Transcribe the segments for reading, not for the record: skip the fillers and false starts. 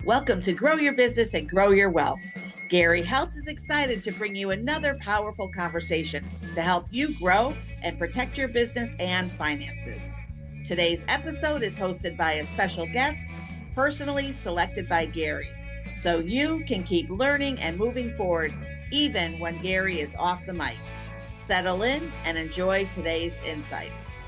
Welcome to Grow Your Business and Grow Your Wealth. Gary Helt is excited to bring you another powerful conversation to help you grow and protect your business and finances. Today's episode is hosted by a special guest, personally selected by Gary, so you can keep learning and moving forward even when Gary is off the mic. Settle in and enjoy today's insights.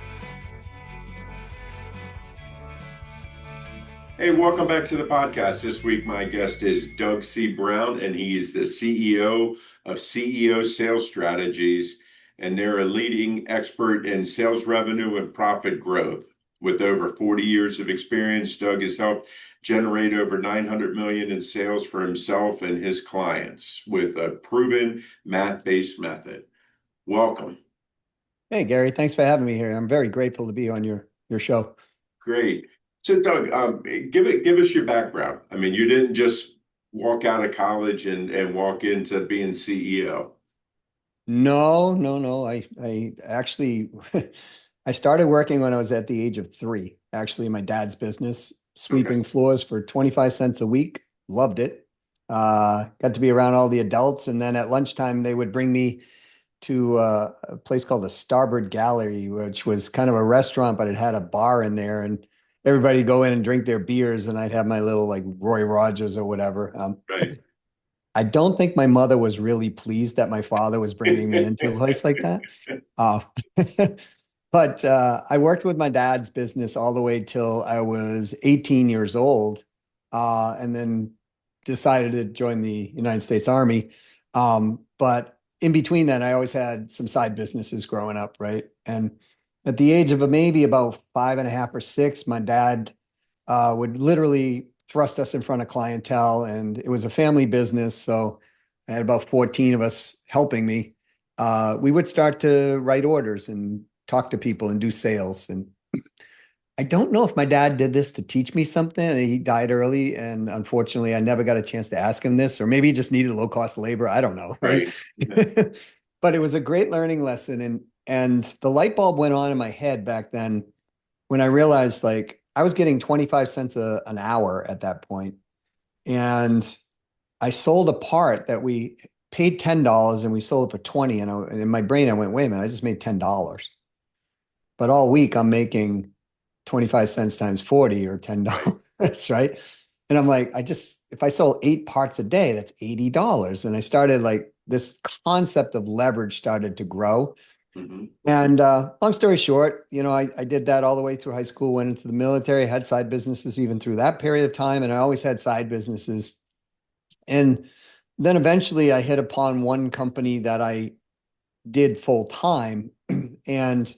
Hey, welcome back to the podcast. This week, my guest is Doug C. Brown, and he's the CEO of CEO Sales Strategies, and they're a leading expert in sales revenue and profit growth. With over 40 years of experience, Doug has helped generate over $900 million in sales for himself and his clients with a proven math-based method. Welcome. Hey, Gary, thanks for having me here. I'm very grateful to be on your show. Great. So, Doug, give us your background. I mean, you didn't just walk out of college and walk into being CEO. No. I actually I started working when I was at the age of 3, actually in my dad's business, sweeping floors for 25 cents a week. Loved it. Got to be around all the adults. And then at lunchtime, they would bring me to a place called the Starboard Gallery, which was kind of a restaurant, but it had a bar in there. And everybody go in and drink their beers, and I'd have my little like Roy Rogers or whatever. Right. I don't think my mother was really pleased that my father was bringing me into a place like that. But I worked with my dad's business all the way till I was 18 years old, and then decided to join the United States Army. But in between that, I always had some side businesses growing up, right? And at the age of maybe about 5.5 or 6, my dad would literally thrust us in front of clientele, and it was a family business. So I had about 14 of us helping me. We would start to write orders and talk to people and do sales. And I don't know if my dad did this to teach me something. He died early, and unfortunately, I never got a chance to ask him this, or maybe he just needed low-cost labor. I don't know, right? But it was a great learning lesson. And the light bulb went on in my head back then when I realized like I was getting 25 cents an hour at that point. And I sold a part that we paid $10 and we sold it for 20. And in my brain, I went, wait a minute, I just made $10. But all week I'm making 25 cents times 40 or $10, right? And I'm like, if I sold 8 parts a day, that's $80. And I started like this concept of leverage started to grow. Mm-hmm. And long story short, I did that all the way through high school, went into the military, had side businesses even through that period of time. And I always had side businesses. And then eventually I hit upon one company that I did full time. And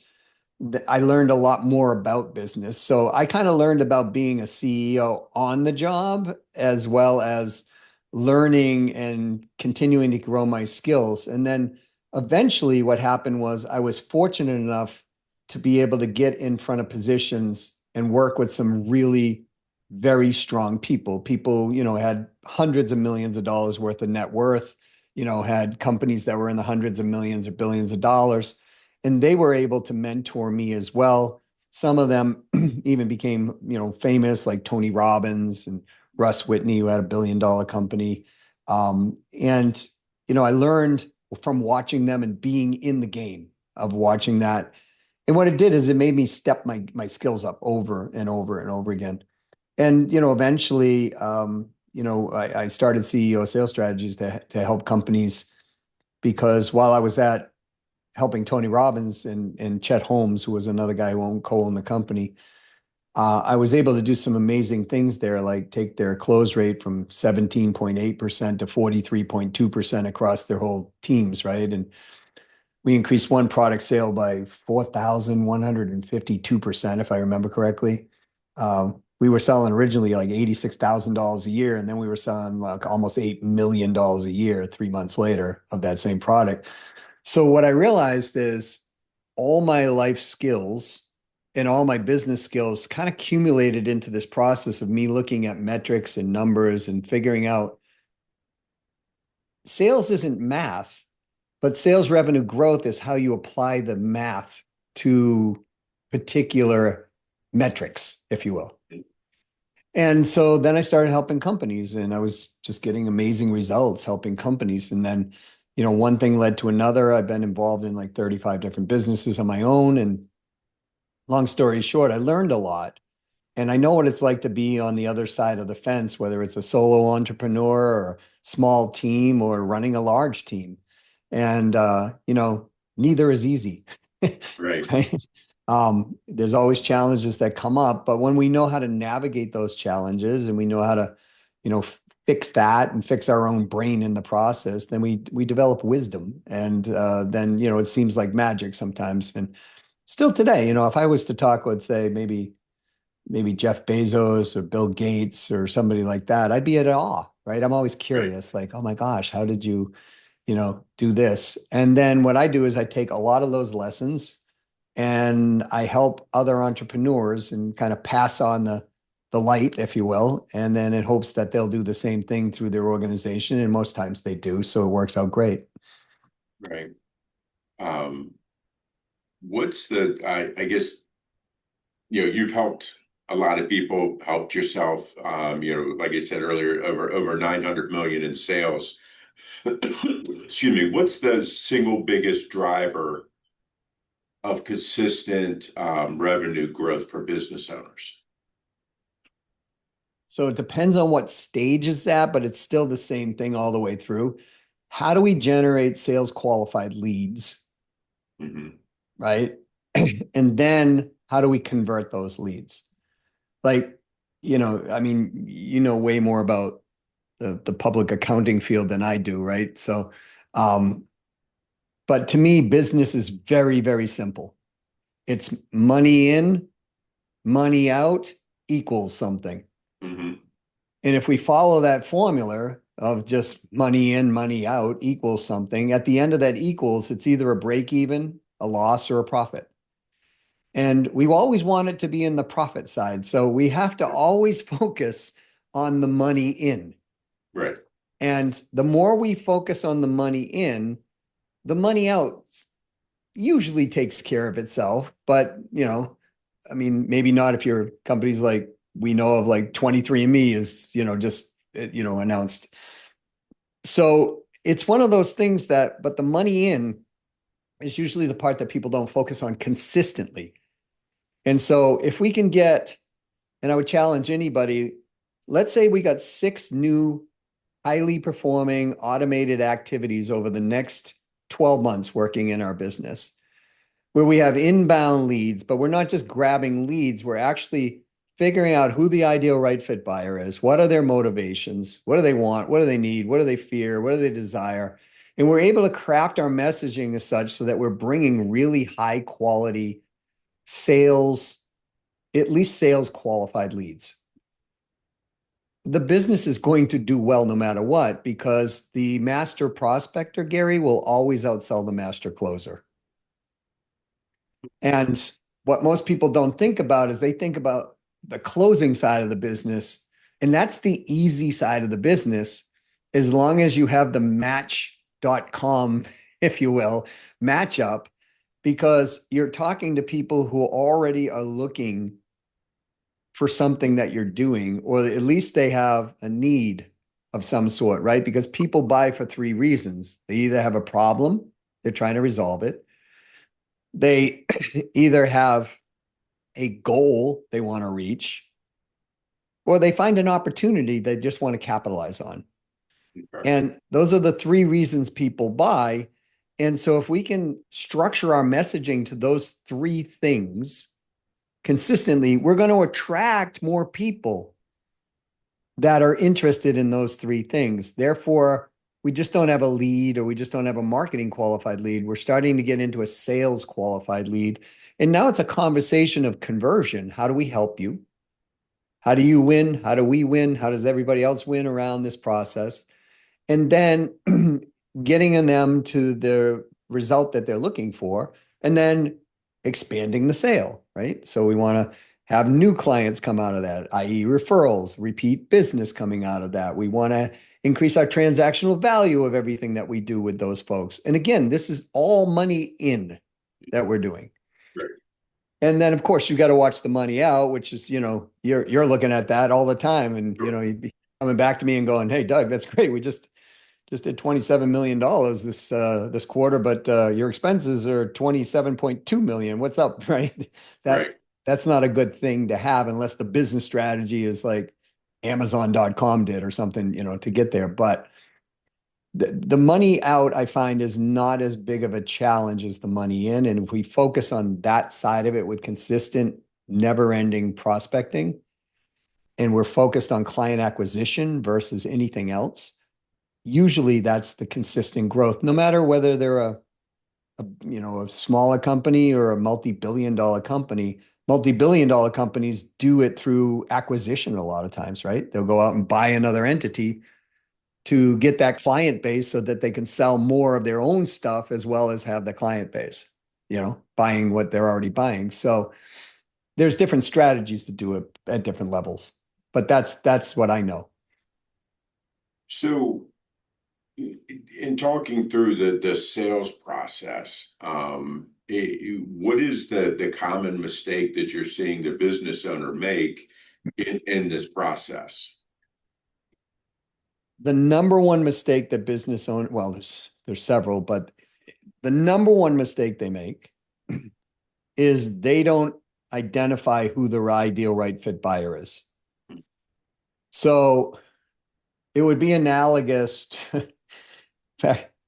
I learned a lot more about business. So I kind of learned about being a CEO on the job, as well as learning and continuing to grow my skills. And then eventually what happened was I was fortunate enough to be able to get in front of positions and work with some really very strong people. People, had hundreds of millions of dollars worth of net worth, had companies that were in the hundreds of millions or billions of dollars. And they were able to mentor me as well. Some of them even became, famous, like Tony Robbins and Russ Whitney, who had $1 billion company. And I learned from watching them and being in the game of watching that. And what it did is it made me step my skills up over and over and over again. And, eventually, I started CEO Sales Strategies to help companies, because while I was helping Tony Robbins and Chet Holmes, who was another guy who co-owned the company, I was able to do some amazing things there, like take their close rate from 17.8% to 43.2% across their whole teams, right? And we increased one product sale by 4,152%, if I remember correctly. We were selling originally like $86,000 a year, and then we were selling like almost $8 million a year 3 months later of that same product. So what I realized is all my life skills and all my business skills kind of accumulated into this process of me looking at metrics and numbers and figuring out sales isn't math, but sales revenue growth is how you apply the math to particular metrics, if you will. And so then I started helping companies, and I was just getting amazing results helping companies. And then, one thing led to another. I've been involved in like 35 different businesses on my own. And long story short, I learned a lot. And I know what it's like to be on the other side of the fence, whether it's a solo entrepreneur or small team or running a large team. And, neither is easy, Right. right? There's always challenges that come up, but when we know how to navigate those challenges and we know how to, you know, fix that and fix our own brain in the process, then we develop wisdom. And then, it seems like magic sometimes. And still today, if I was to talk with, say, maybe Jeff Bezos or Bill Gates or somebody like that, I'd be at awe, right? I'm always Right. curious, like, oh my gosh, how did you, do this? And then what I do is I take a lot of those lessons and I help other entrepreneurs and kind of pass on the light, if you will, and then in hopes that they'll do the same thing through their organization. And most times they do, so it works out great. Right. Um, what's I guess, you've helped a lot of people, helped yourself, like I said earlier, over 900 million in sales. Excuse me. What's the single biggest driver of consistent revenue growth for business owners? So it depends on what stage it's at, but it's still the same thing all the way through. How do we generate sales qualified leads, Hmm. right? And then how do we convert those leads? Like, I mean, way more about the public accounting field than I do, right? So, um, but to me, business is very, very simple. It's money in, money out equals something. Hmm. And if we follow that formula of just money in, money out equals something, at the end of that equals, it's either a break even, a loss, or a profit. And we always want it to be in the profit side. So we have to always focus on the money in. Right. And the more we focus on the money in, the money out usually takes care of itself. But, I mean, maybe not if your company's like we know of, like 23andMe is, just, announced. So it's one of those things but the money in is usually the part that people don't focus on consistently. And so if we can get, and I would challenge anybody, let's say we got 6 new highly performing automated activities over the next 12 months working in our business, where we have inbound leads, but we're not just grabbing leads, we're actually figuring out who the ideal right fit buyer is. What are their motivations? What do they want? What do they need? What do they fear? What do they desire? And we're able to craft our messaging as such so that we're bringing really high quality sales, at least sales qualified leads. The business is going to do well no matter what, because the master prospector, Gary, will always outsell the master closer. And what most people don't think about is they think about the closing side of the business. And that's the easy side of the business, as long as you have the match.com, if you will, matchup, because you're talking to people who already are looking for something that you're doing, or at least they have a need of some sort, right? Because people buy for 3 reasons. They either have a problem, they're trying to resolve it. They either have a goal they want to reach, or they find an opportunity they just want to capitalize on. Okay. And those are the 3 reasons people buy. And so if we can structure our messaging to those 3 things consistently, we're going to attract more people that are interested in those 3 things. Therefore, we just don't have a lead, or we just don't have a marketing qualified lead. We're starting to get into a sales qualified lead. And now it's a conversation of conversion. How do we help you? How do you win? How do we win? How does everybody else win around this process? And then getting them to the result that they're looking for, and then expanding the sale, right? So we want to have new clients come out of that, i.e. referrals, repeat business coming out of that. We want to increase our transactional value of everything that we do with those folks. And again, this is all money in that we're doing. Right. And then of course you got to watch the money out, which is, you're looking at that all the time. And, you'd be coming back to me and going, "Hey, Doug, that's great. We just did $27 million this quarter, but your expenses are 27.2 million. What's up?" Right? Right. That's not a good thing to have unless the business strategy is like Amazon.com did or something, to get there. But the money out, I find, is not as big of a challenge as the money in. And if we focus on that side of it with consistent, never-ending prospecting, and we're focused on client acquisition versus anything else, usually that's the consistent growth, no matter whether they're a smaller company or a multi-billion dollar company. Multi-billion dollar companies do it through acquisition a lot of times, right? They'll go out and buy another entity to get that client base so that they can sell more of their own stuff as well as have the client base, buying what they're already buying. So there's different strategies to do it at different levels, but that's what I know. So in talking through the sales process, what is the common mistake that you're seeing the business owner make in this process? The number one mistake that business owner, well, there's several, but the number one mistake they make is they don't identify who their ideal right fit buyer is. So it would be analogous to,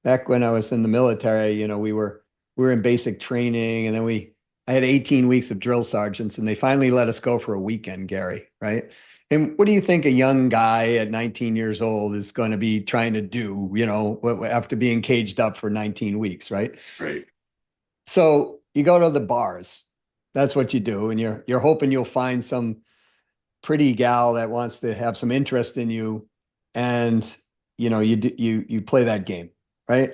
back when I was in the military, we were in basic training, and then I had 18 weeks of drill sergeants, and they finally let us go for a weekend, Gary, right? And what do you think a young guy at 19 years old is going to be trying to do, after being caged up for 19 weeks, right? Right. So you go to the bars. That's what you do, and you're hoping you'll find some pretty gal that wants to have some interest in you, and you play that game, right?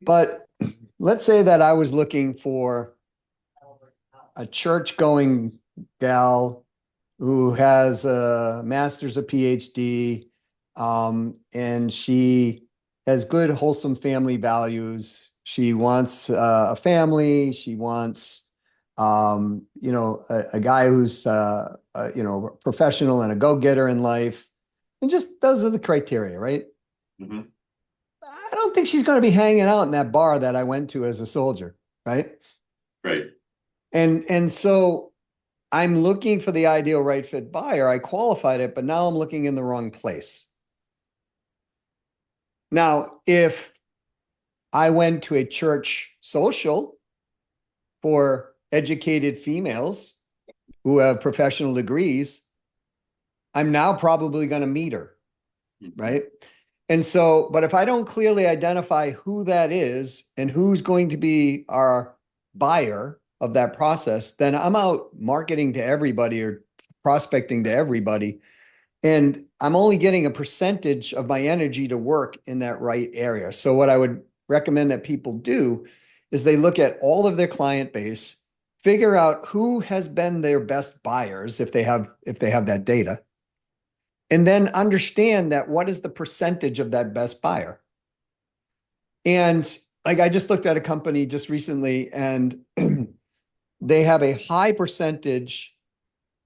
But let's say that I was looking for a church-going gal who has a master's, a PhD, and she has good, wholesome family values. She wants a family. She wants, a guy who's, professional and a go-getter in life. And just those are the criteria, right? Mm-hmm. I don't think she's going to be hanging out in that bar that I went to as a soldier, right? Right. And so I'm looking for the ideal right fit buyer. I qualified it, but now I'm looking in the wrong place. Now, if I went to a church social for educated females who have professional degrees, I'm now probably going to meet her, right? And so, but if I don't clearly identify who that is and who's going to be our buyer of that process, then I'm out marketing to everybody or prospecting to everybody. And I'm only getting a percentage of my energy to work in that right area. So what I would recommend that people do is they look at all of their client base, figure out who has been their best buyers if they have that data, and then understand that what is the percentage of that best buyer. And like I just looked at a company just recently, and they have a high percentage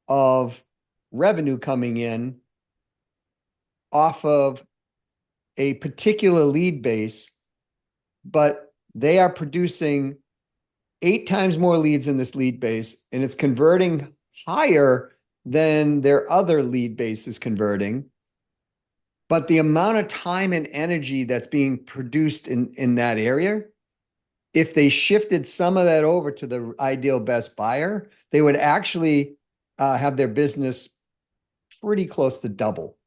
of revenue coming in off of a particular lead base, but they are producing 8 times more leads in this lead base, and it's converting higher than their other lead base is converting. But the amount of time and energy that's being produced in that area, if they shifted some of that over to the ideal best buyer, they would actually have their business pretty close to double.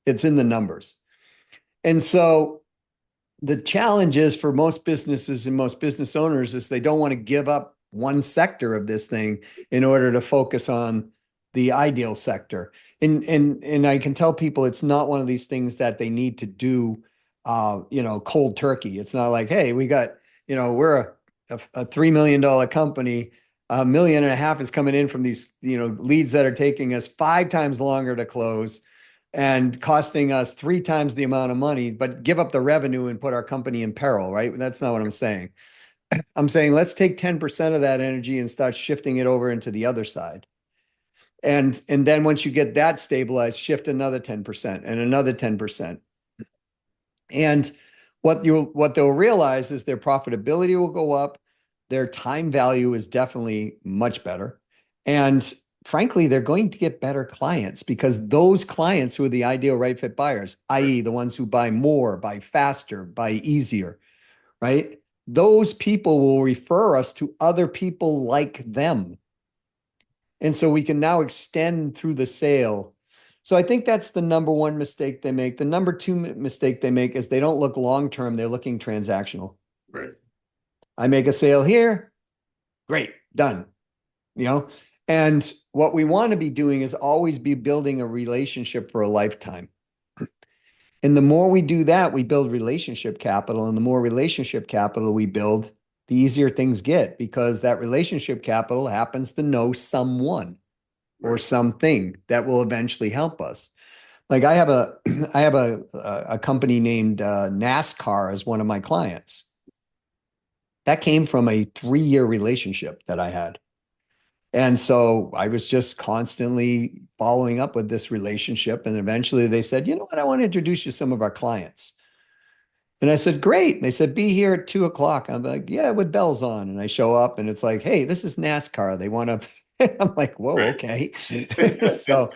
It's in the numbers. And so the challenge is for most businesses and most business owners is they don't want to give up one sector of this thing in order to focus on the ideal sector. And I can tell people it's not one of these things that they need to do, cold turkey. It's not like, hey, we got, we're a $3 million company. $1.5 million is coming in from these, leads that are taking us 5 times longer to close and costing us 3 times the amount of money, but give up the revenue and put our company in peril, right? That's not what I'm saying. I'm saying, let's take 10% of that energy and start shifting it over into the other side. And then once you get that stabilized, shift another 10% and another 10%. And what they'll realize is their profitability will go up, their time value is definitely much better. And frankly, they're going to get better clients because those clients who are the ideal right fit buyers, i.e., the ones who buy more, buy faster, buy easier, right? Those people will refer us to other people like them. And so we can now extend through the sale. So I think that's the number one mistake they make. The number two mistake they make is they don't look long-term. They're looking transactional. Right. I make a sale here. Great, done. And what we want to be doing is always be building a relationship for a lifetime. And the more we do that, we build relationship capital. And the more relationship capital we build, the easier things get because that relationship capital happens to know someone or something that will eventually help us. Like I have a company named NASCAR as one of my clients. That came from a 3-year relationship that I had. And so I was just constantly following up with this relationship. And eventually they said, you know what, I want to introduce you to some of our clients. And I said, great. And they said, be here at 2:00. I'm like, yeah, with bells on. And I show up and it's like, hey, this is NASCAR. They want to, I'm like, whoa, Right. okay. So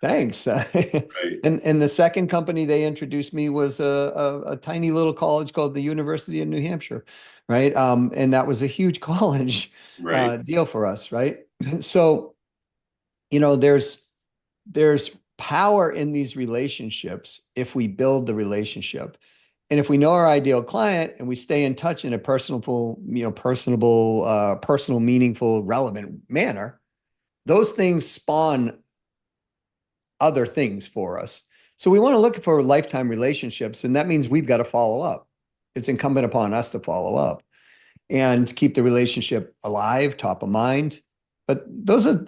thanks. Right. And the second company they introduced me was a tiny little college called the University of New Hampshire, right? And that was a huge college Right. deal for us, right? So, there's power in these relationships if we build the relationship. And if we know our ideal client and we stay in touch in a personable, meaningful, relevant manner, those things spawn other things for us. So we want to look for lifetime relationships, and that means we've got to follow up. It's incumbent upon us to follow up and keep the relationship alive, top of mind. But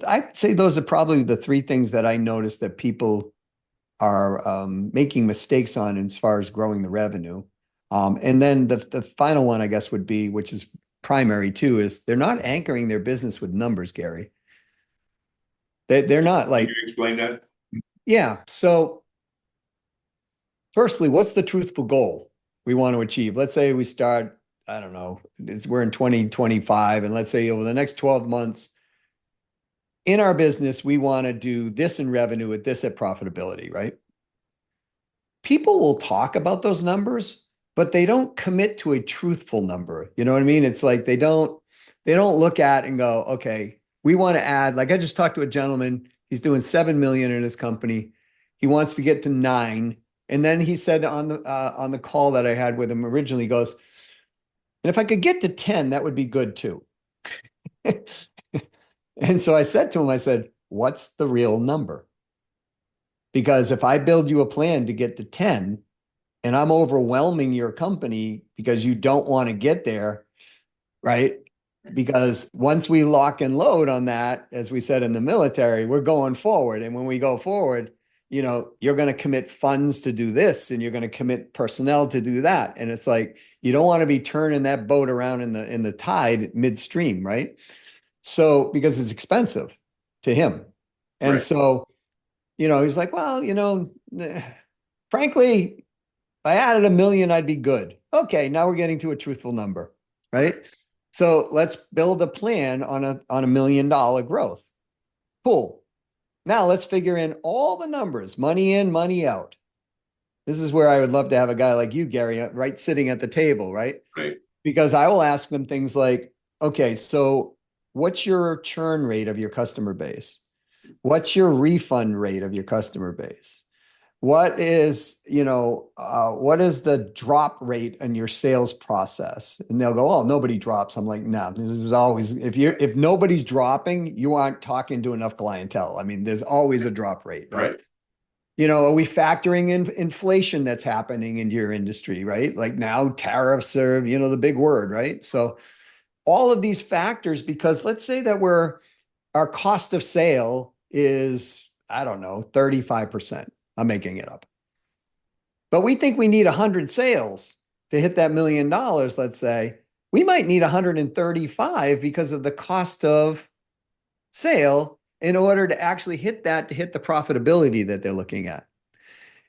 I'd say those are probably the 3 things that I noticed that people are making mistakes on as far as growing the revenue. And then the final one, I guess, would be, which is primary too, is they're not anchoring their business with numbers, Gary. They're not like. Can you explain that? Yeah. So firstly, what's the truthful goal we want to achieve? Let's say we start, I don't know, we're in 2025, and let's say over the next 12 months in our business, we want to do this in revenue with this at profitability, right? People will talk about those numbers, but they don't commit to a truthful number. You know what I mean? It's like they don't look at and go, okay, we want to add, like I just talked to a gentleman, he's doing 7 million in his company. He wants to get to 9. And then he said on the call that I had with him originally, he goes, and if I could get to 10, that would be good too. And so I said to him, I said, what's the real number? Because if I build you a plan to get to 10 and I'm overwhelming your company because you don't want to get there, right? Because once we lock and load on that, as we said in the military, we're going forward. And when we go forward, you're going to commit funds to do this and you're going to commit personnel to do that. And it's like, you don't want to be turning that boat around in the tide midstream, right? So, because it's expensive to him. And Right. so, he's like, well, frankly, if I added 1 million, I'd be good. Okay, now we're getting to a truthful number, right? So let's build a plan on a $1 million growth. Cool. Now let's figure in all the numbers, money in, money out. This is where I would love to have a guy like you, Gary, right, sitting at the table, right? Right. Because I will ask them things like, okay, so what's your churn rate of your customer base? What's your refund rate of your customer base? What is the drop rate in your sales process? And they'll go, oh, nobody drops. I'm like, no, this is always, if nobody's dropping, you aren't talking to enough clientele. I mean, there's always a drop rate, right? Are we factoring in inflation that's happening in your industry, right? Like now tariffs are, the big word, right? So all of these factors, because let's say that our cost of sale is, I don't know, 35%. I'm making it up. But we think we need 100 sales to hit that $1 million, let's say. we might need 135 because of the cost of sale in order to actually hit that, to hit the profitability that they're looking at.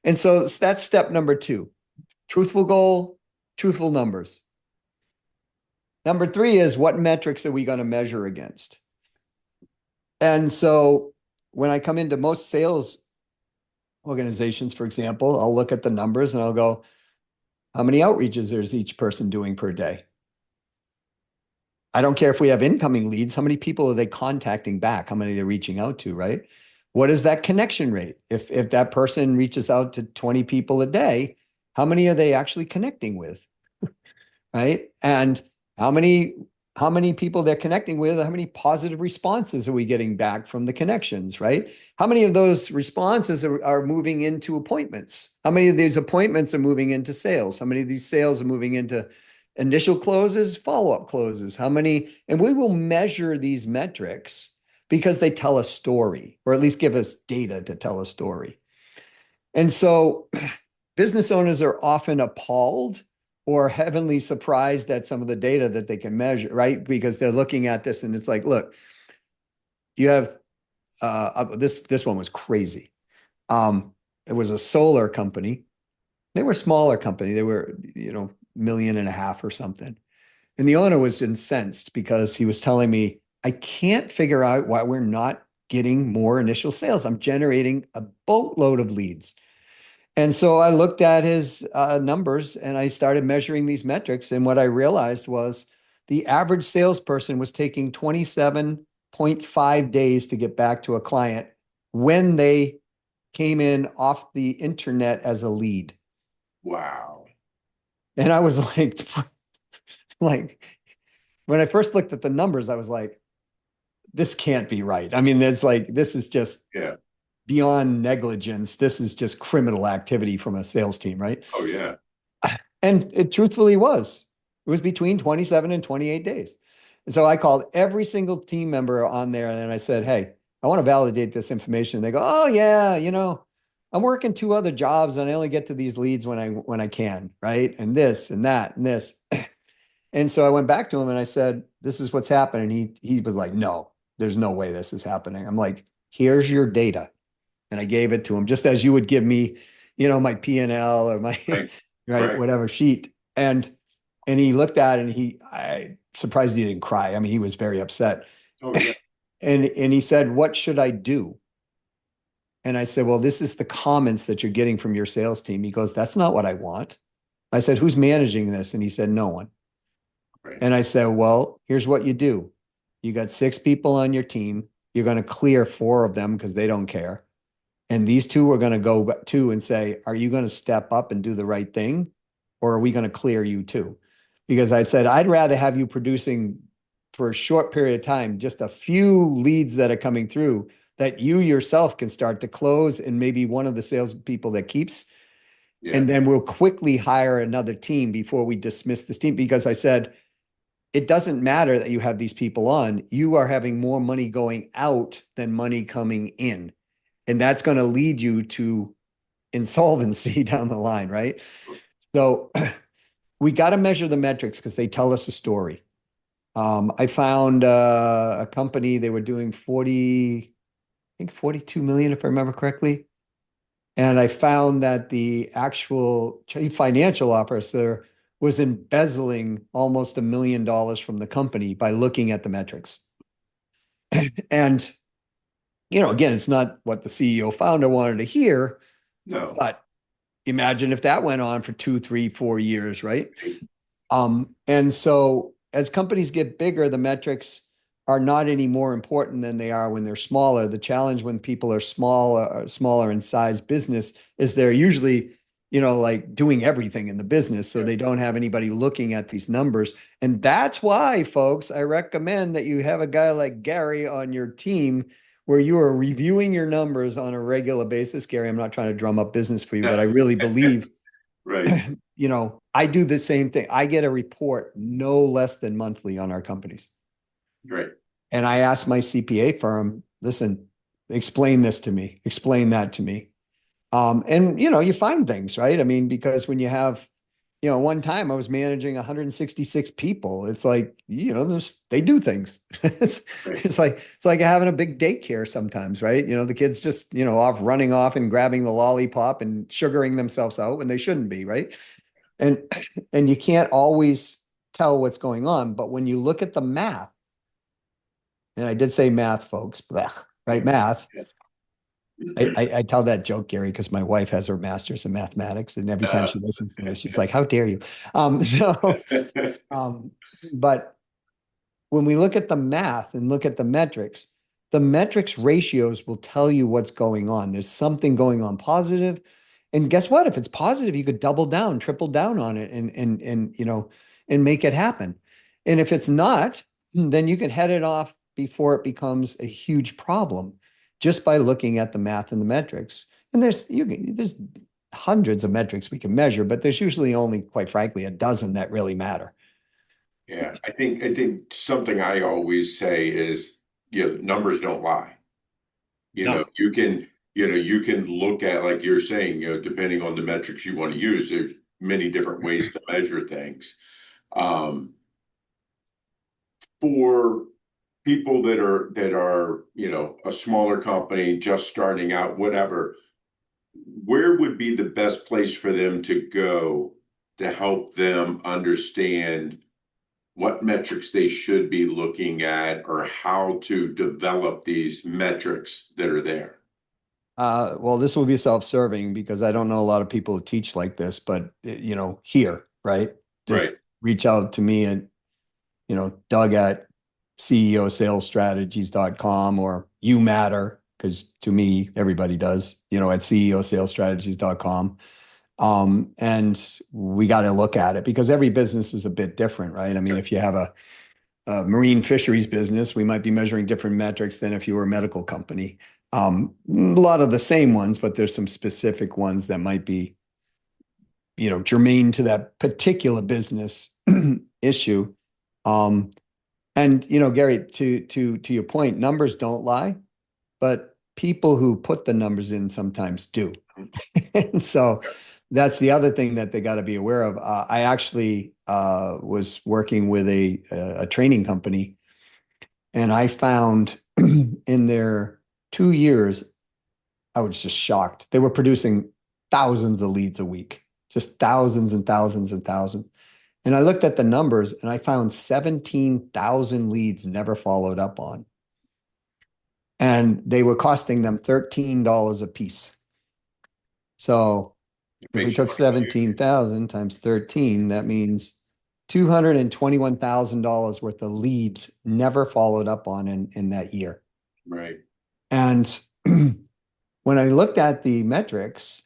And so that's step number 2, truthful goal, truthful numbers. Number 3 is, what metrics are we going to measure against? And so when I come into most sales organizations, for example, I'll look at the numbers and I'll go, how many outreaches is each person doing per day? I don't care if we have incoming leads. How many people are they contacting back? How many are they reaching out to, right? What is that connection rate? If that person reaches out to 20 people a day, how many are they actually connecting with, right? And how many people they're connecting with, how many positive responses are we getting back from the connections, right? How many of those responses are moving into appointments? How many of these appointments are moving into sales? How many of these sales are moving into initial closes, follow-up closes? How many? And we will measure these metrics because they tell a story, or at least give us data to tell a story. And so business owners are often appalled or heavenly surprised at some of the data that they can measure, right? Because they're looking at this and it's like, look, you have this one was crazy. It was a solar company. They were a smaller company. They were, $1.5 million or something. And the owner was incensed because he was telling me, I can't figure out why we're not getting more initial sales. I'm generating a boatload of leads. And so I looked at his numbers and I started measuring these metrics. And what I realized was the average salesperson was taking 27.5 days to get back to a client when they came in off the internet as a lead. Wow. And I was like, when I first looked at the numbers, I was like, this can't be right. I mean, this is just beyond negligence. This is just criminal activity from a sales team, right? Oh, yeah. And it truthfully was. It was between 27 and 28 days. And so I called every single team member on there and I said, hey, I want to validate this information. And they go, oh, yeah, I'm working 2 other jobs and I only get to these leads when I can, right? And this and that and this. And so I went back to him and I said, this is what's happening. He was like, no, there's no way this is happening. I'm like, here's your data. And I gave it to him just as you would give me, my P&L or my right, whatever sheet. And he looked at it and I surprised he didn't cry. I mean, he was very upset. Oh, yeah. And he said, what should I do? And I said, well, this is the comments that you're getting from your sales team. He goes, that's not what I want. I said, who's managing this? And he said, no one. Right. And I said, well, here's what you do. You got 6 people on your team. You're going to clear 4 of them because they don't care. And these 2 are going to go to and say, are you going to step up and do the right thing? Or are we going to clear you too? Because I said, I'd rather have you producing for a short period of time, just a few leads that are coming through that you yourself can start to close and maybe one of the salespeople that keeps. Yeah. And then we'll quickly hire another team before we dismiss this team. Because I said, it doesn't matter that you have these people on. You are having more money going out than money coming in. And that's going to lead you to insolvency down the line, right? So we got to measure the metrics because they tell us a story. I found a company, they were doing 42 million, if I remember correctly. And I found that the actual chief financial officer was embezzling almost $1 million from the company by looking at the metrics. And again, it's not what the CEO founder wanted to hear. No. But imagine if that went on for 2, 3, 4 years, right? And so as companies get bigger, the metrics are not any more important than they are when they're smaller. The challenge when people are smaller in size business is they're usually, like doing everything in the business. So they don't have anybody looking at these numbers. And that's why, folks, I recommend that you have a guy like Gary on your team where you are reviewing your numbers on a regular basis. Gary, I'm not trying to drum up business for you, but I really believe, right. I do the same thing. I get a report no less than monthly on our companies. Right. And I ask my CPA firm, listen, explain this to me, explain that to me. And you find things, right? I mean, because when you have one time I was managing 166 people. It's like, they do things. Right. It's like having a big daycare sometimes, right? The kids just, off running off and grabbing the lollipop and sugaring themselves out when they shouldn't be, right? And and you can't always tell what's going on, but when you look at the math, and I did say math, folks, blech, right? Math. I tell that joke, Gary, because my wife has her master's in mathematics, and every time she listens to this, she's like, "How dare you?" So, um, but when we look at the math and look at the metrics ratios will tell you what's going on. There's something going on positive, and guess what? If it's positive, you could double down, triple down on it, and make it happen. And if it's not, then you can head it off before it becomes a huge problem, just by looking at the math and the metrics. And there's hundreds of metrics we can measure, but there's usually only, quite frankly, a dozen that really matter. Yeah, I think something I always say is, numbers don't lie. No. You can look at, like you're saying, depending on the metrics you want to use, there's many different ways to measure things. Um, for people that are, a smaller company just starting out, whatever, where would be the best place for them to go to help them understand what metrics they should be looking at or how to develop these metrics that are there? Well, this will be self-serving because I don't know a lot of people who teach like this, but here, right? Right. Just reach out to me at, Doug at ceosalesstrategies.com, or you matter, because to me, everybody does, at ceosalesstrategies.com. And we got to look at it because every business is a bit different, right? I mean, if you have a marine fisheries business, we might be measuring different metrics than if you were a medical company. A lot of the same ones, but there's some specific ones that might be, germane to that particular business issue. And Gary, to your point, numbers don't lie, but people who put the numbers in sometimes do. And so that's the other thing that they got to be aware of. I actually was working with a training company, and I found in their 2 years, I was just shocked. They were producing thousands of leads a week, just thousands and thousands and thousands. And I looked at the numbers and I found 17,000 leads never followed up on. And they were costing them $13 a piece. So if we took 17,000 times 13, that means $221,000 worth of leads never followed up on in that year. Right. And when I looked at the metrics,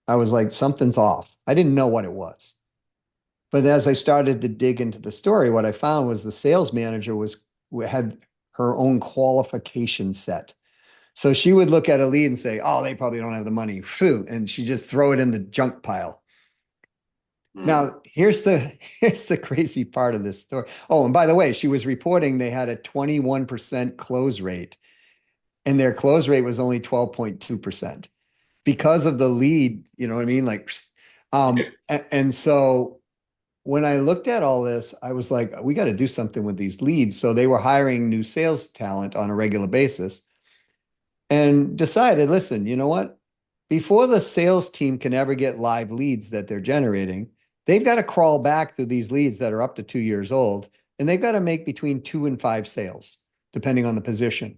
I was like, something's off. I didn't know what it was. But as I started to dig into the story, what I found was the sales manager had her own qualification set. So she would look at a lead and say, "Oh, they probably don't have the money." Phew, and she just throw it in the junk pile. Now, here's the crazy part of this story. Oh, and by the way, she was reporting they had a 21% close rate, and their close rate was only 12.2% because of the lead. You know what I mean? And so when I looked at all this, I was like, we got to do something with these leads. So they were hiring new sales talent on a regular basis and decided, listen, you know what? Before the sales team can ever get live leads that they're generating, they've got to crawl back through these leads that are up to 2 years old, and they've got to make between 2 and 5 sales, depending on the position.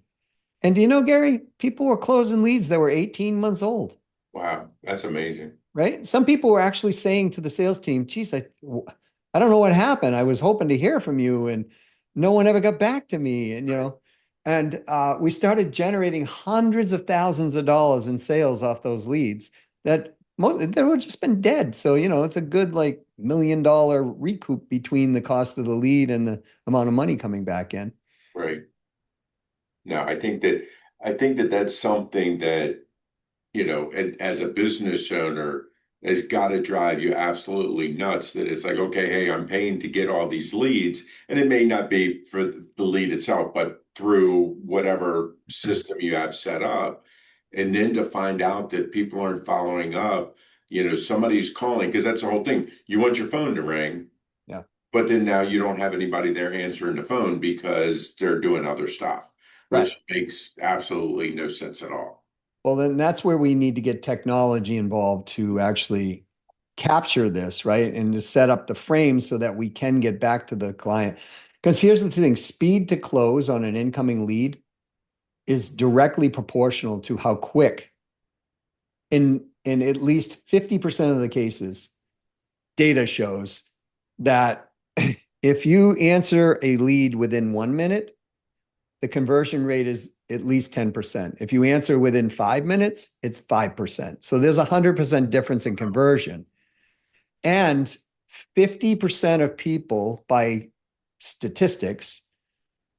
And do you know, Gary, people were closing leads that were 18 months old. Wow, that's amazing. Right? Some people were actually saying to the sales team, geez, I don't know what happened. I was hoping to hear from you and no one ever got back to me. And we started generating hundreds of thousands of dollars in sales off those leads that would just been dead. So, it's a good like $1 million recoup between the cost of the lead and the amount of money coming back in. Right. No, I think that that's something that, as a business owner has got to drive you absolutely nuts. That it's like, okay, hey, I'm paying to get all these leads, and it may not be for the lead itself, but through whatever system you have set up. And then to find out that people aren't following up, somebody's calling, because that's the whole thing. You want your phone to ring, Yeah. but then now you don't have anybody there answering the phone because they're doing other stuff, Right. which makes absolutely no sense at all. Well, then that's where we need to get technology involved to actually capture this, right? And to set up the frame so that we can get back to the client. Because here's the thing, speed to close on an incoming lead is directly proportional to how quick, in at least 50% of the cases, data shows that if you answer a lead within 1 minute, the conversion rate is at least 10%. If you answer within 5 minutes, it's 5%. So there's 100% difference in conversion. And 50% of people, by statistics,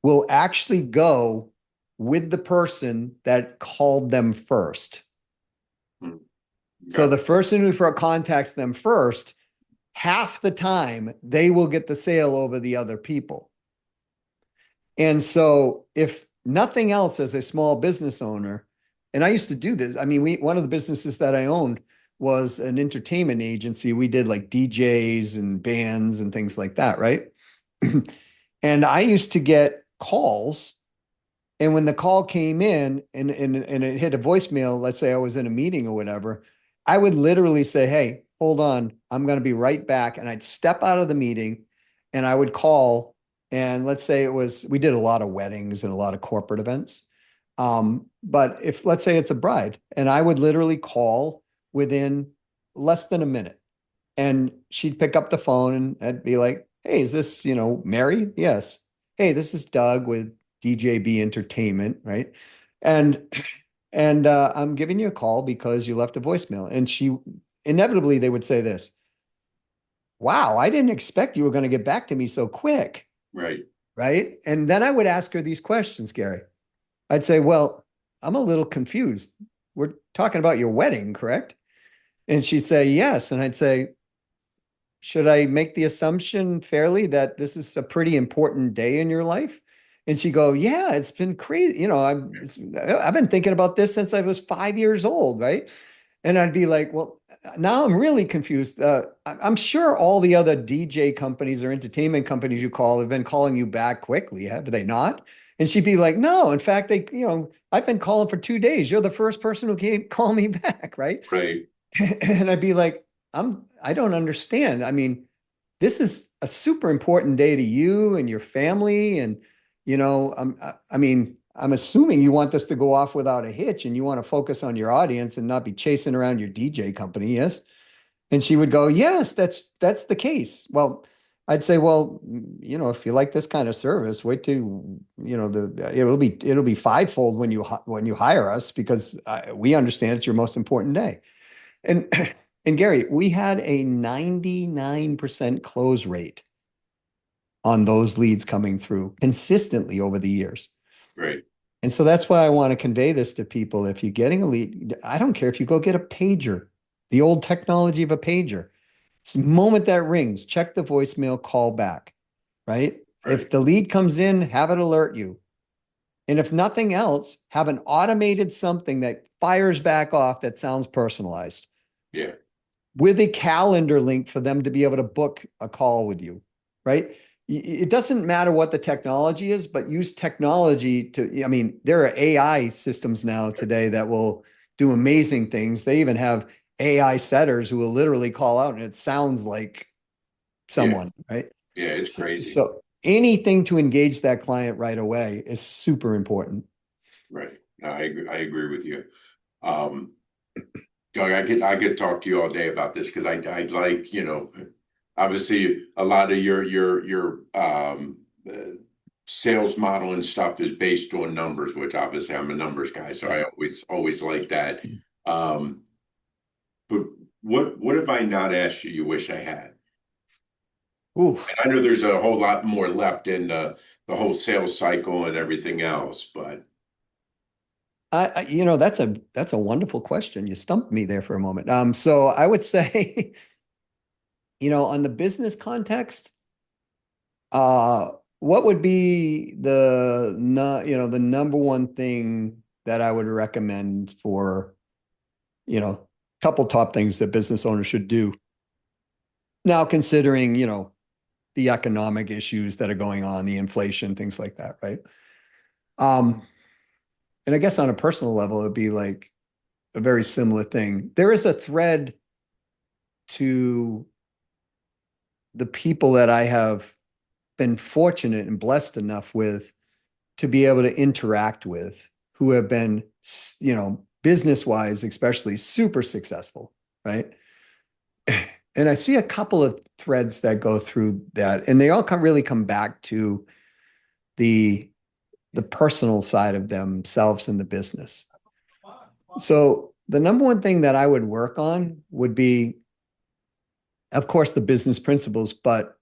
will actually go with the person that called them first. Hmm. So Okay. the person who contacts them first, half the time they will get the sale over the other people. And so if nothing else, as a small business owner, and I used to do this, I mean, one of the businesses that I owned was an entertainment agency. We did like DJs and bands and things like that, right? And I used to get calls, and when the call came in and it hit a voicemail, let's say I was in a meeting or whatever, I would literally say, "Hey, hold on, I'm going to be right back." And I'd step out of the meeting and I would call. And let's say we did a lot of weddings and a lot of corporate events. But if, let's say it's a bride, and I would literally call within less than a minute, and she'd pick up the phone and I'd be like, "Hey, is this, Mary?" "Yes." "Hey, this is Doug with DJB Entertainment," right? And I'm giving you a call because you left a voicemail. And inevitably they would say this: "Wow, I didn't expect you were going to get back to me so quick." Right. Right. And then I would ask her these questions, Gary. I'd say, "Well, I'm a little confused. We're talking about your wedding, correct?" And she'd say, "Yes." And I'd say, "Should I make the assumption fairly that this is a pretty important day in your life?" And she'd go, "Yeah, it's been crazy. I've been thinking about this since I was 5 years old." Right. And I'd be like, "Well, now I'm really confused. I'm sure all the other DJ companies or entertainment companies you call have been calling you back quickly, have they not?" And she'd be like, "No, in fact, I've been calling for 2 days. You're the first person who came call me back." Right. Right. And I'd be like, I don't understand. I mean, this is a super important day to you and your family. And, I mean, I'm assuming you want this to go off without a hitch and you want to focus on your audience and not be chasing around your DJ company. Yes. And she would go, "Yes, that's the case." Well, I'd say, "Well, if you like this kind of service, wait till, it'll be fivefold when you hire us, because we understand it's your most important day." And and Gary, we had a 99% close rate on those leads coming through consistently over the years. Right. And so that's why I want to convey this to people. If you're getting a lead, I don't care if you go get a pager, the old technology of a pager. It's the moment that rings, check the voicemail, call back, right? Right. If the lead comes in, have it alert you. And if nothing else, have an automated something that fires back off that sounds personalized, Yeah. with a calendar link for them to be able to book a call with you, right? It doesn't matter what the technology is, but use technology I mean, there are AI systems now today that will do amazing things. They even have AI setters who will literally call out and it sounds like Yeah. someone, right? Yeah. It's So, crazy. so anything to engage that client right away is super important. Right. No, I agree with you. Um, Doug, I could talk to you all day about this because I'd like, obviously a lot of your sales model and stuff is based on numbers, which obviously I'm a numbers guy, so I Yes. always like that. Um, but what have I not asked you you wish I had? Ooh, And I know there's a whole lot more left in the whole sales cycle and everything else, but that's a wonderful question. You stumped me there for a moment. So I would say, on the business context, uh, what would be the number one thing that I would recommend for, couple top things that business owners should do. Now, considering, the economic issues that are going on, the inflation, things like that, right? And I guess on a personal level, it'd be like a very similar thing. There is a thread to the people that I have been fortunate and blessed enough with to be able to interact with, who have been, business wise, especially super successful, right? And I see a couple of threads that go through that, and they all really come back to the personal side of themselves in the business. So the number one thing that I would work on would be, of course, the business principles, but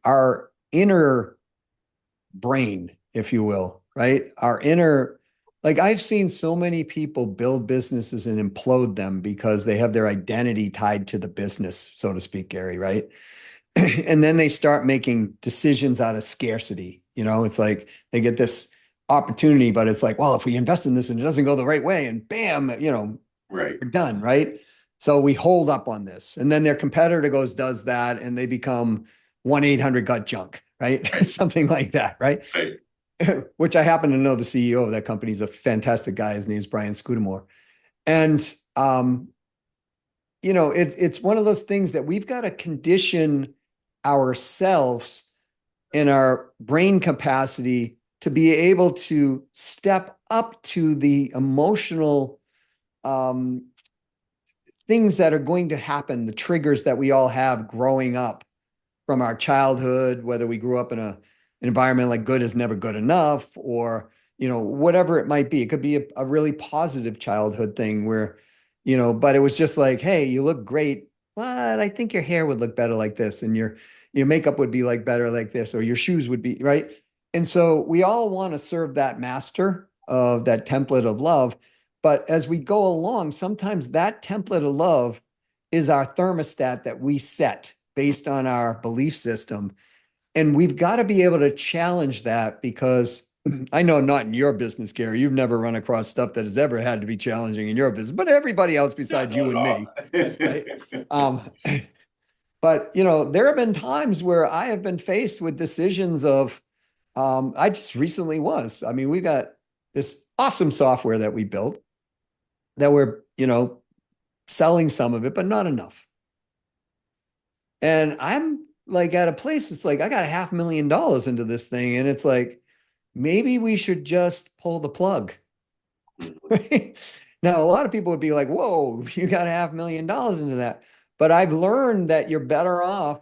our inner brain, if you will, right? Our inner, like I've seen so many people build businesses and implode them because they have their identity tied to the business, so to speak, Gary, right? And then they start making decisions out of scarcity. It's like they get this opportunity, but it's like, well, if we invest in this and it doesn't go the right way, and bam, Right. we're done, right? So we hold up on this. And then their competitor does that, and they become 1-800-GUT-JUNK, right? Something like that, right? Right. Which I happen to know the CEO of that company is a fantastic guy. His name's Brian Scudamore. And, it's one of those things that we've got to condition ourselves in our brain capacity to be able to step up to the emotional things that are going to happen, the triggers that we all have growing up from our childhood, whether we grew up in an environment like good is never good enough, or, whatever it might be. It could be a really positive childhood thing where, but it was just like, hey, you look great, but I think your hair would look better like this, and your makeup would be like better like this, or your shoes would be right. And so we all want to serve that master of that template of love. But as we go along, sometimes that template of love is our thermostat that we set based on our belief system. And we've got to be able to challenge that, because I know not in your business, Gary, you've never run across stuff that has ever had to be challenging in your business, but everybody else besides you and me, right? But, there have been times where I have been faced with decisions of, I just recently was. I mean, we got this awesome software that we built that we're, selling some of it, but not enough. And I'm like at a place, it's like, I got $500,000 into this thing. And it's like, maybe we should just pull the plug. Now, a lot of people would be like, whoa, you got $500,000 into that. But I've learned that you're better off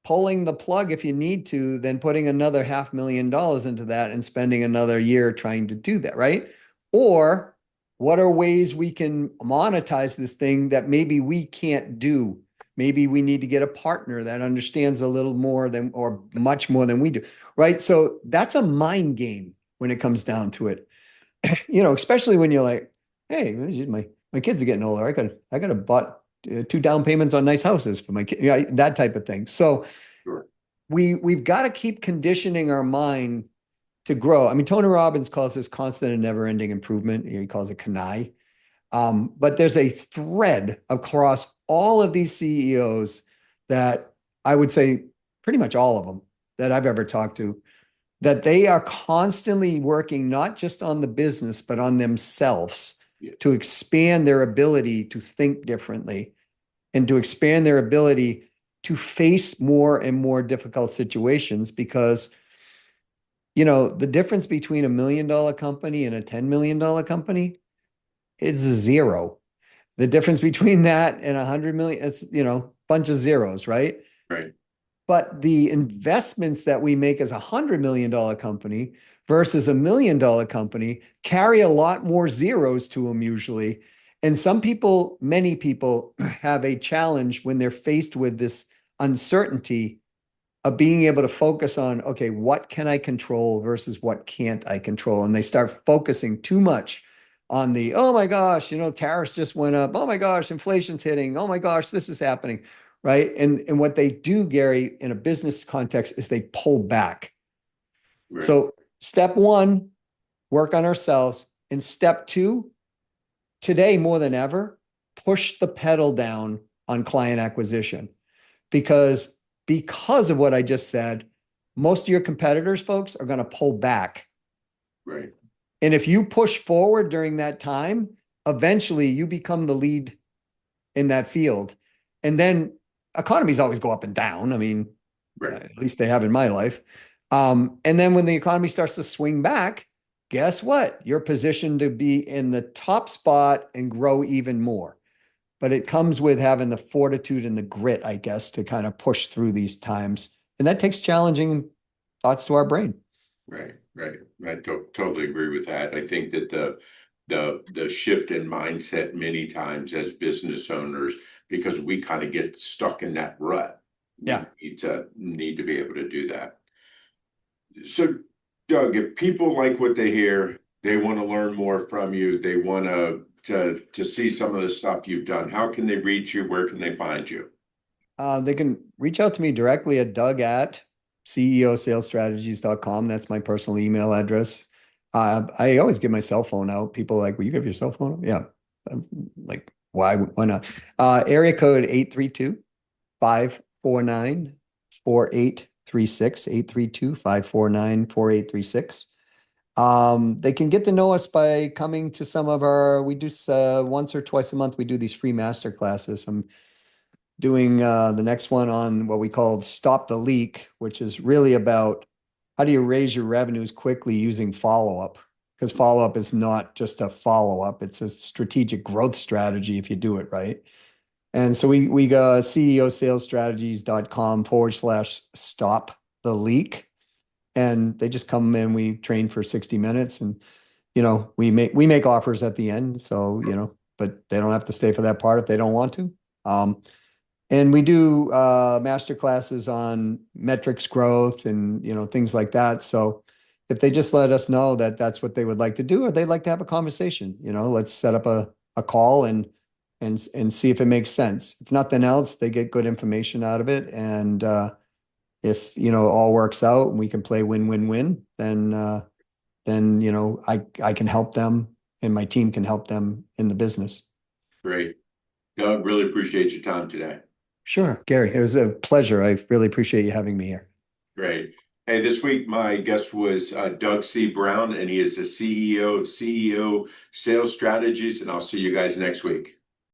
pulling the plug if you need to than putting another $500,000 into that and spending another year trying to do that, right? Or what are ways we can monetize this thing that maybe we can't do? Maybe we need to get a partner that understands a little more than, or much more than we do, right? So that's a mind game when it comes down to it. Especially when you're like, hey, my kids are getting older. I could have bought 2 down payments on nice houses for my kids, that type of thing. So Sure. we've got to keep conditioning our mind to grow. I mean, Tony Robbins calls this constant and never-ending improvement. He calls it CANI. But there's a thread across all of these CEOs that I would say pretty much all of them that I've ever talked to, that they are constantly working not just on the business, but on themselves to expand their ability to think differently and to expand their ability to face more and more difficult situations. Because, the difference between $1 million company and a $10 million company is zero. The difference between that and 100 million, it's, bunch of zeros, right? Right. But the investments that we make as $100 million company versus $1 million company carry a lot more zeros to them usually. And many people have a challenge when they're faced with this uncertainty of being able to focus on, okay, what can I control versus what can't I control? And they start focusing too much on the, oh my gosh, tariffs just went up. Oh my gosh, inflation's hitting. Oh my gosh, this is happening. Right. And what they do, Gary, in a business context is they pull back. Right. So step 1, work on ourselves. And step 2, today more than ever, push the pedal down on client acquisition because of what I just said, most of your competitors, folks, are going to pull back. Right. And if you push forward during that time, eventually you become the lead in that field. And then economies always go up and down. I mean, Right. at least they have in my life. And then when the economy starts to swing back, guess what? You're positioned to be in the top spot and grow even more. But it comes with having the fortitude and the grit, I guess, to kind of push through these times. And that takes challenging thoughts to our brain. Right. I totally agree with that. I think that the shift in mindset many times as business owners, because we kind of get stuck in that rut. Yeah. We need to be able to do that. So, Doug, if people like what they hear, they want to learn more from you, they want to see some of the stuff you've done, how can they reach you? Where can they find you? They can reach out to me directly at doug@ceosalesstrategies.com. That's my personal email address. I always give my cell phone out. People are like, will you give your cell phone out? Yeah. Like, why not? Area code 832-549-4836, 832-549-4836. They can get to know us by coming to some of we do once or twice a month, we do these free master classes. I'm doing the next one on what we call Stop the Leak, which is really about how do you raise your revenues quickly using follow-up? Because follow-up is not just a follow-up, it's a strategic growth strategy if you do it right. And so we go ceosalesstrategies.com/stop the leak. And they just come in, we train for 60 minutes and, we make offers at the end. So, but they don't have to stay for that part if they don't want to. And we do master classes on metrics growth and, things like that. So if they just let us know that that's what they would like to do, or they'd like to have a conversation, let's set up a call and see if it makes sense. If nothing else, they get good information out of it. And if, all works out and we can play win-win-win, then I can help them and my team can help them in the business. Great. Doug, really appreciate your time today. Sure, Gary. It was a pleasure. I really appreciate you having me here. Great. Hey, this week my guest was Doug C. Brown, and he is the CEO of CEO Sales Strategies, and I'll see you guys next week.